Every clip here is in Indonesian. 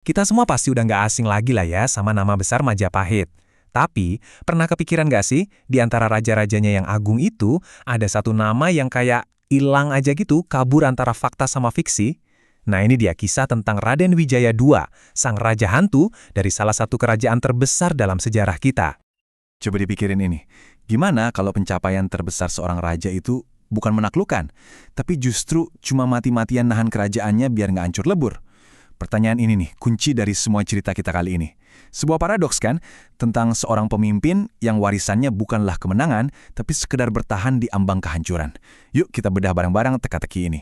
Kita semua pasti udah nggak asing lagi lah ya sama nama besar Majapahit. Tapi, pernah kepikiran nggak sih, di antara raja-rajanya yang agung itu, ada satu nama yang kayak hilang aja gitu, kabur antara fakta sama fiksi? Nah, ini dia kisah tentang Raden Wijaya II, sang raja hantu dari salah satu kerajaan terbesar dalam sejarah kita. Coba dipikirin ini. Gimana kalau pencapaian terbesar seorang raja itu bukan menaklukkan, tapi justru cuma mati-matian nahan kerajaannya biar nggak hancur lebur? Pertanyaan ini nih, kunci dari semua cerita kita kali ini. Sebuah paradoks kan, tentang seorang pemimpin yang warisannya bukanlah kemenangan, tapi sekedar bertahan di ambang kehancuran. Yuk kita bedah bareng-barang teka-teki ini.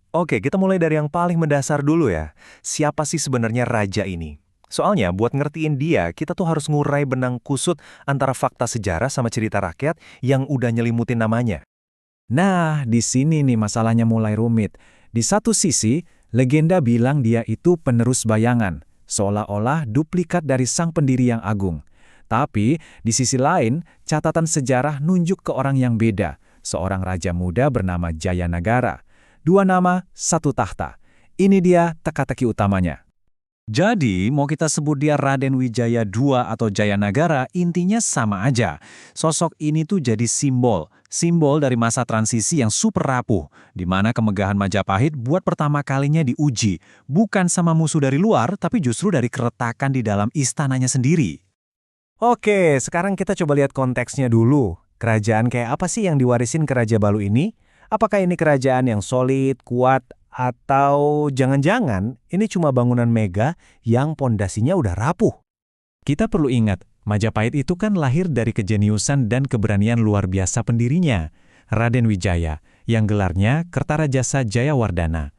Oke, kita mulai dari yang paling mendasar dulu ya. Siapa sih sebenarnya raja ini? Soalnya buat ngertiin dia, kita tuh harus ngurai benang kusut antara fakta sejarah sama cerita rakyat yang udah nyelimutin namanya. Nah, di sini nih masalahnya mulai rumit. Di satu sisi, legenda bilang dia itu penerus bayangan, seolah-olah duplikat dari sang pendiri yang agung. Tapi, di sisi lain, catatan sejarah nunjuk ke orang yang beda, seorang raja muda bernama Jayanagara. Dua nama, satu tahta. Ini dia teka-teki utamanya. Jadi, mau kita sebut dia Raden Wijaya II atau Jayanagara, intinya sama aja. Sosok ini tuh jadi simbol dari masa transisi yang super rapuh, di mana kemegahan Majapahit buat pertama kalinya diuji, bukan sama musuh dari luar, tapi justru dari keretakan di dalam istananya sendiri. Oke, sekarang kita coba lihat konteksnya dulu. Kerajaan kayak apa sih yang diwarisin ke Raja Balu ini? Apakah ini kerajaan yang solid, kuat, atau jangan-jangan ini cuma bangunan mega yang pondasinya udah rapuh? Kita perlu ingat, Majapahit itu kan lahir dari kejeniusan dan keberanian luar biasa pendirinya, Raden Wijaya, yang gelarnya Kertarajasa Jayawardana.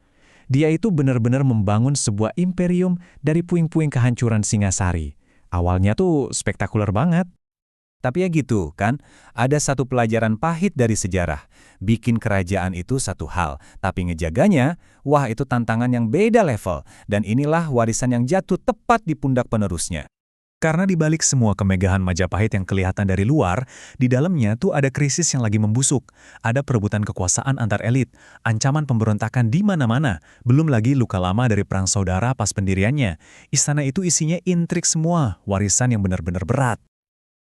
Dia itu benar-benar membangun sebuah imperium dari puing-puing kehancuran Singasari. Awalnya tuh spektakuler banget. Tapi ya gitu kan, ada satu pelajaran pahit dari sejarah. Bikin kerajaan itu satu hal, tapi ngejaganya, wah itu tantangan yang beda level. Dan inilah warisan yang jatuh tepat di pundak penerusnya. Karena di balik semua kemegahan Majapahit yang kelihatan dari luar, di dalamnya tuh ada krisis yang lagi membusuk. Ada perebutan kekuasaan antar elit, ancaman pemberontakan di mana-mana, belum lagi luka lama dari perang saudara pas pendiriannya. Istana itu isinya intrik semua, warisan yang benar-benar berat.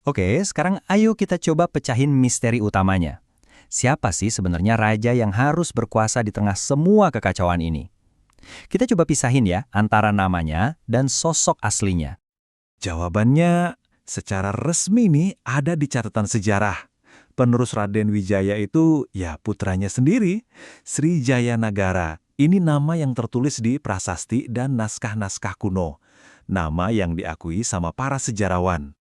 Oke, sekarang ayo kita coba pecahin misteri utamanya. Siapa sih sebenarnya raja yang harus berkuasa di tengah semua kekacauan ini? Kita coba pisahin ya antara namanya dan sosok aslinya. Jawabannya secara resmi nih ada di catatan sejarah. Penerus Raden Wijaya itu ya putranya sendiri, Sri Jayanagara. Ini nama yang tertulis di prasasti dan naskah-naskah kuno. Nama yang diakui sama para sejarawan.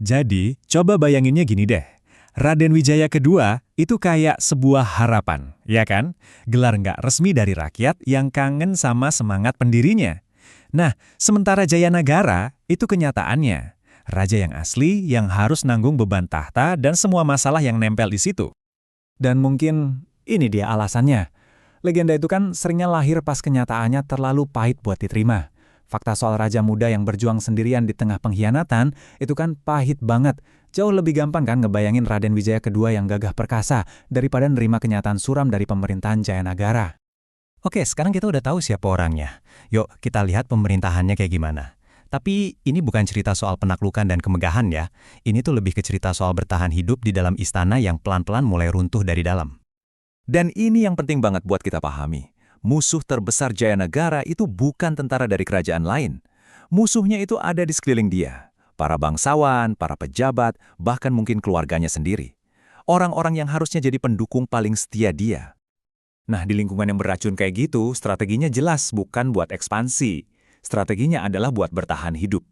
Jadi, coba bayanginnya gini deh. Raden Wijaya II itu kayak sebuah harapan, ya kan? Gelar nggak resmi dari rakyat yang kangen sama semangat pendirinya. Nah, sementara Jayanagara itu kenyataannya. Raja yang asli yang harus nanggung beban tahta dan semua masalah yang nempel di situ. Dan mungkin ini dia alasannya. Legenda itu kan seringnya lahir pas kenyataannya terlalu pahit buat diterima. Fakta soal raja muda yang berjuang sendirian di tengah pengkhianatan itu kan pahit banget. Jauh lebih gampang kan ngebayangin Raden Wijaya II yang gagah perkasa daripada nerima kenyataan suram dari pemerintahan Jayanagara. Oke, sekarang kita udah tahu siapa orangnya. Yuk, kita lihat pemerintahannya kayak gimana. Tapi ini bukan cerita soal penaklukan dan kemegahan ya. Ini tuh lebih ke cerita soal bertahan hidup di dalam istana yang pelan-pelan mulai runtuh dari dalam. Dan ini yang penting banget buat kita pahami. Musuh terbesar Jayanagara itu bukan tentara dari kerajaan lain. Musuhnya itu ada di sekeliling dia. Para bangsawan, para pejabat, bahkan mungkin keluarganya sendiri. Orang-orang yang harusnya jadi pendukung paling setia dia. Nah, di lingkungan yang beracun kayak gitu, strateginya jelas bukan buat ekspansi. Strateginya adalah buat bertahan hidup.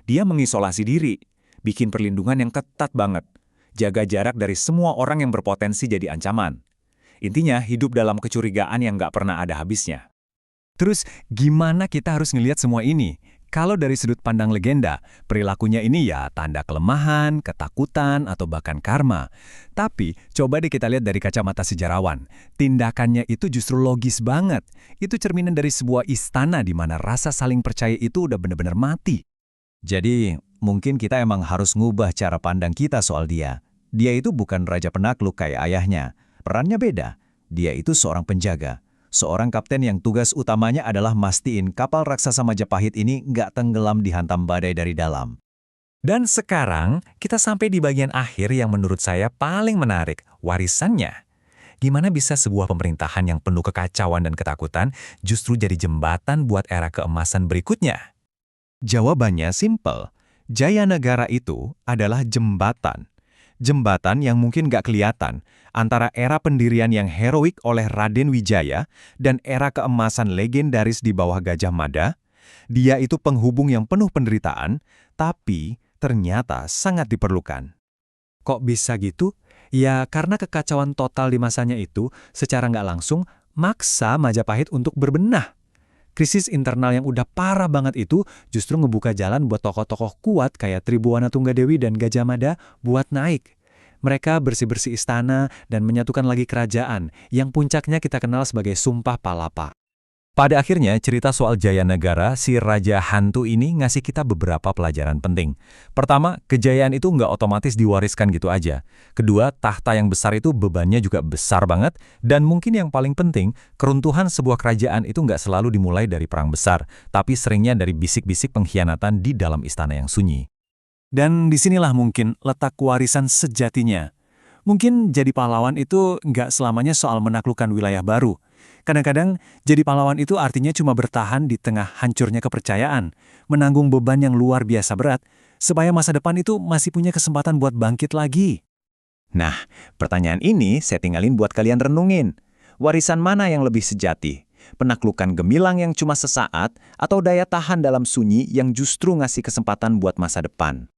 Dia mengisolasi diri, bikin perlindungan yang ketat banget. Jaga jarak dari semua orang yang berpotensi jadi ancaman. Intinya, hidup dalam kecurigaan yang nggak pernah ada habisnya. Terus, gimana kita harus ngelihat semua ini? Kalau dari sudut pandang legenda, perilakunya ini ya tanda kelemahan, ketakutan, atau bahkan karma. Tapi, coba deh kita lihat dari kacamata sejarawan. Tindakannya itu justru logis banget. Itu cerminan dari sebuah istana di mana rasa saling percaya itu udah benar-benar mati. Jadi, mungkin kita emang harus ngubah cara pandang kita soal dia. Dia itu bukan raja penakluk kayak ayahnya. Perannya beda. Dia itu seorang penjaga. Seorang kapten yang tugas utamanya adalah mastiin kapal raksasa Majapahit ini nggak tenggelam dihantam badai dari dalam. Dan sekarang kita sampai di bagian akhir yang menurut saya paling menarik, warisannya. Gimana bisa sebuah pemerintahan yang penuh kekacauan dan ketakutan justru jadi jembatan buat era keemasan berikutnya? Jawabannya simpel. Jayanagara itu adalah jembatan. Jembatan yang mungkin nggak kelihatan antara era pendirian yang heroik oleh Raden Wijaya dan era keemasan legendaris di bawah Gajah Mada. Dia itu penghubung yang penuh penderitaan, tapi ternyata sangat diperlukan. Kok bisa gitu? Ya karena kekacauan total di masanya itu secara nggak langsung maksa Majapahit untuk berbenah. Krisis internal yang udah parah banget itu justru ngebuka jalan buat tokoh-tokoh kuat kayak Tribuana Tunggadewi dan Gajah Mada buat naik. Mereka bersih-bersih istana dan menyatukan lagi kerajaan yang puncaknya kita kenal sebagai Sumpah Palapa. Pada akhirnya, cerita soal Jayanagara, si Raja Hantu ini ngasih kita beberapa pelajaran penting. Pertama, kejayaan itu nggak otomatis diwariskan gitu aja. Kedua, tahta yang besar itu bebannya juga besar banget. Dan mungkin yang paling penting, keruntuhan sebuah kerajaan itu nggak selalu dimulai dari perang besar, tapi seringnya dari bisik-bisik pengkhianatan di dalam istana yang sunyi. Dan disinilah mungkin letak warisan sejatinya. Mungkin jadi pahlawan itu nggak selamanya soal menaklukkan wilayah baru. Kadang-kadang jadi pahlawan itu artinya cuma bertahan di tengah hancurnya kepercayaan, menanggung beban yang luar biasa berat, supaya masa depan itu masih punya kesempatan buat bangkit lagi. Nah, pertanyaan ini saya tinggalin buat kalian renungin. Warisan mana yang lebih sejati? Penaklukan gemilang yang cuma sesaat atau daya tahan dalam sunyi yang justru ngasih kesempatan buat masa depan?